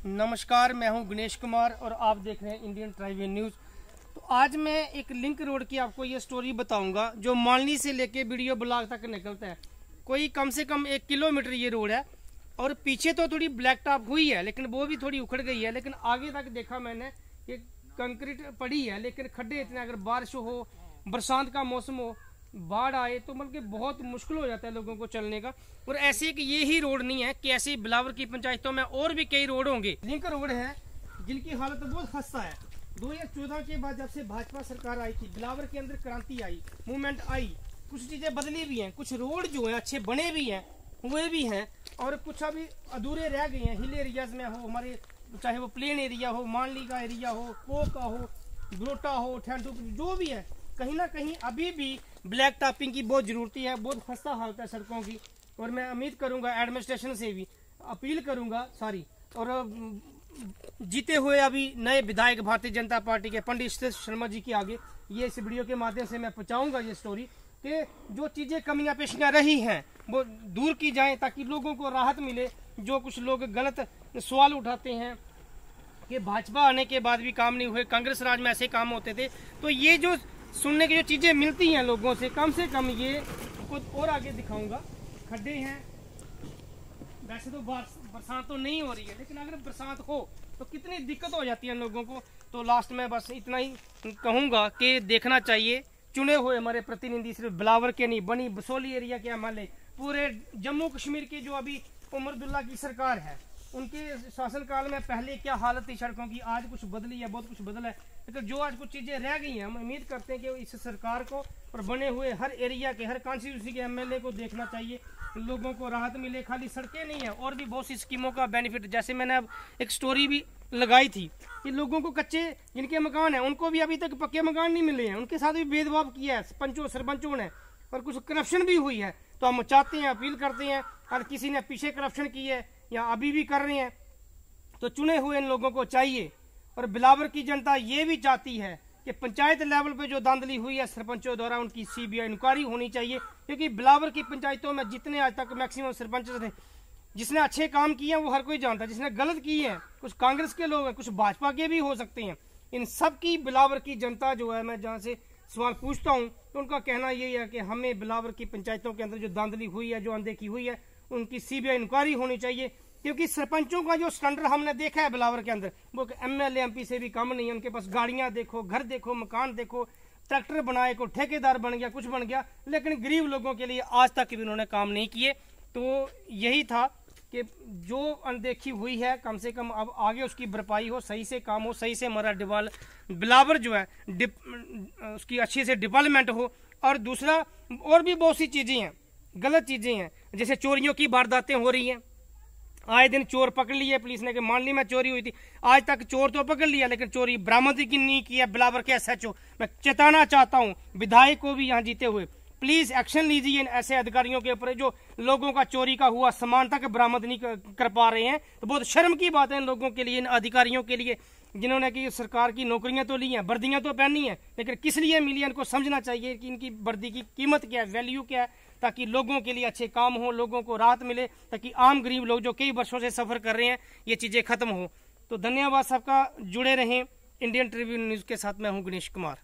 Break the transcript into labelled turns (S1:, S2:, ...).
S1: नमस्कार, मैं हूं गणेश कुमार और आप देख रहे हैं इंडियन ट्राइब्यून न्यूज़। तो आज मैं एक लिंक रोड की आपको ये स्टोरी बताऊंगा जो मालनी से लेके वीडियो ब्लॉक तक निकलता है। कोई कम से कम 1 किलोमीटर ये रोड है और पीछे तो थोड़ी ब्लैक टॉप हुई है लेकिन वो भी थोड़ी उखड़ गई है। लेकिन आगे तक देखा मैंने ये कंक्रीट पड़ी है, लेकिन खड्डे इतने, अगर बारिश हो, बरसात का मौसम हो, बाढ़ आए तो मतलब कि बहुत मुश्किल हो जाता है लोगों को चलने का। और ऐसे कि ये ही रोड नहीं है कि ऐसे बिलावर की पंचायतों में और भी कई रोड होंगे। लिंक रोड है जिनकी हालत बहुत खस्ता है। 2014 के बाद जब से भाजपा सरकार आई थी, बिलावर के अंदर क्रांति आई, मूवमेंट आई, कुछ चीजें बदली भी हैं, कुछ रोड जो है अच्छे बने भी हैं, हुए भी हैं, और कुछ अभी अधूरे रह गए हैं। हिल एरियाज में हो हमारे, चाहे वो प्लेन एरिया हो, मानली का एरिया हो, को का हो, ब्रोटा हो, ठेंटू, जो भी है, कहीं ना कहीं अभी भी ब्लैक टॉपिंग की बहुत जरूरत है। बहुत खस्ता हालत है सड़कों की। और मैं उम्मीद करूंगा एडमिनिस्ट्रेशन से भी अपील करूंगा और जीते हुए अभी नए विधायक भारतीय जनता पार्टी के पंडित शर्मा जी के आगे ये इस वीडियो के माध्यम से मैं पहुंचाऊंगा ये स्टोरी कि जो चीजें कमियां पेशियां रही हैं वो दूर की जाएं ताकि लोगों को राहत मिले। जो कुछ लोग गलत सवाल उठाते हैं कि भाजपा आने के बाद भी काम नहीं हुए, कांग्रेस राज में ऐसे काम होते थे, तो ये जो सुनने की जो चीजें मिलती हैं लोगों से कम ये कुछ और आगे दिखाऊंगा। खड्डे हैं, वैसे तो बरसात तो नहीं हो रही है, लेकिन अगर बरसात हो तो कितनी दिक्कत हो जाती है लोगों को। तो लास्ट में बस इतना ही कहूंगा कि देखना चाहिए चुने हुए हमारे प्रतिनिधि सिर्फ बिलावर के नहीं, बनी बसोली एरिया के हमारे पूरे जम्मू कश्मीर की जो अभी उमर अब्दुल्ला की सरकार है उनके शासनकाल में पहले क्या हालत थी सड़कों की, आज कुछ बदली है, बहुत कुछ बदला है। लेकिन जो आज कुछ चीजें रह गई हैं, हम उम्मीद करते हैं कि इस सरकार को और बने हुए हर एरिया के, हर कॉन्स्टिट्यूंसी के एमएलए को देखना चाहिए, लोगों को राहत मिले। खाली सड़कें नहीं है, और भी बहुत सी स्कीमों का बेनिफिट, जैसे मैंने अब एक स्टोरी भी लगाई थी कि लोगों को कच्चे जिनके मकान है उनको भी अभी तक पक्के मकान नहीं मिले हैं, उनके साथ भी भेदभाव किया है पंचों सरपंचों ने, और कुछ करप्शन भी हुई है। तो हम चाहते हैं, अपील करते हैं, अगर किसी ने पीछे करप्शन की है या अभी भी कर रहे हैं तो चुने हुए इन लोगों को चाहिए। और बिलावर की जनता ये भी चाहती है कि पंचायत लेवल पे जो धांधली हुई है सरपंचों द्वारा उनकी सीबीआई इंक्वायरी होनी चाहिए, क्योंकि बिलावर की पंचायतों में जितने आज तक मैक्सिमम सरपंच थे, जिसने अच्छे काम किए हैं वो हर कोई जानता है, जिसने गलत किए हैं कुछ कांग्रेस के लोग हैं, कुछ भाजपा के भी हो सकते हैं। इन सब की बिलावर की जनता जो है, मैं जहाँ से सवाल पूछता हूँ तो उनका कहना यही है कि हमें बिलावर की पंचायतों के अंदर जो धांधली हुई है, जो अनदेखी हुई है, उनकी सीबीआई इंक्वायरी होनी चाहिए। क्योंकि सरपंचों का जो स्टैंडर्ड हमने देखा है बिलावर के अंदर, वो एमएलए एमपी से भी कम नहीं है। उनके पास गाड़ियां देखो, घर देखो, मकान देखो, ट्रैक्टर बनाए, को ठेकेदार बन गया, कुछ बन गया, लेकिन गरीब लोगों के लिए आज तक भी उन्होंने काम नहीं किए। तो यही था कि जो अनदेखी हुई है कम से कम अब आगे उसकी भरपाई हो, सही से काम हो, सही से हमारा बिलावर जो है उसकी अच्छी से डेवलपमेंट हो। और दूसरा, और भी बहुत सी चीजें हैं, गलत चीजें हैं, जैसे चोरियों की वारदातें हो रही हैं। आए दिन चोर पकड़ लिए पुलिस ने, कि मानली में चोरी हुई थी, आज तक चोर तो पकड़ लिया लेकिन चोरी बरामद ही नहीं किया बिलावर के एसएचओ। मैं चेताना चाहता हूं विधायक को भी यहाँ जीते हुए, प्लीज एक्शन लीजिए इन ऐसे अधिकारियों के ऊपर जो लोगों का चोरी का हुआ सामान तक बरामद नहीं कर पा रहे हैं। तो बहुत शर्म की बात है इन लोगों के लिए, इन अधिकारियों के लिए, जिन्होंने की सरकार की नौकरियां तो ली हैं, वर्दियां तो पहनी है, लेकिन किस लिए मिली है इनको समझना चाहिए कि इनकी वर्दी की कीमत क्या है, वैल्यू क्या है, ताकि लोगों के लिए अच्छे काम हो, लोगों को राहत मिले, ताकि आम गरीब लोग जो कई वर्षों से सफर कर रहे हैं ये चीजें खत्म हो। तो धन्यवाद सबका, जुड़े रहें इंडियन ट्रिब्यून न्यूज के साथ। मैं हूं गणेश कुमार।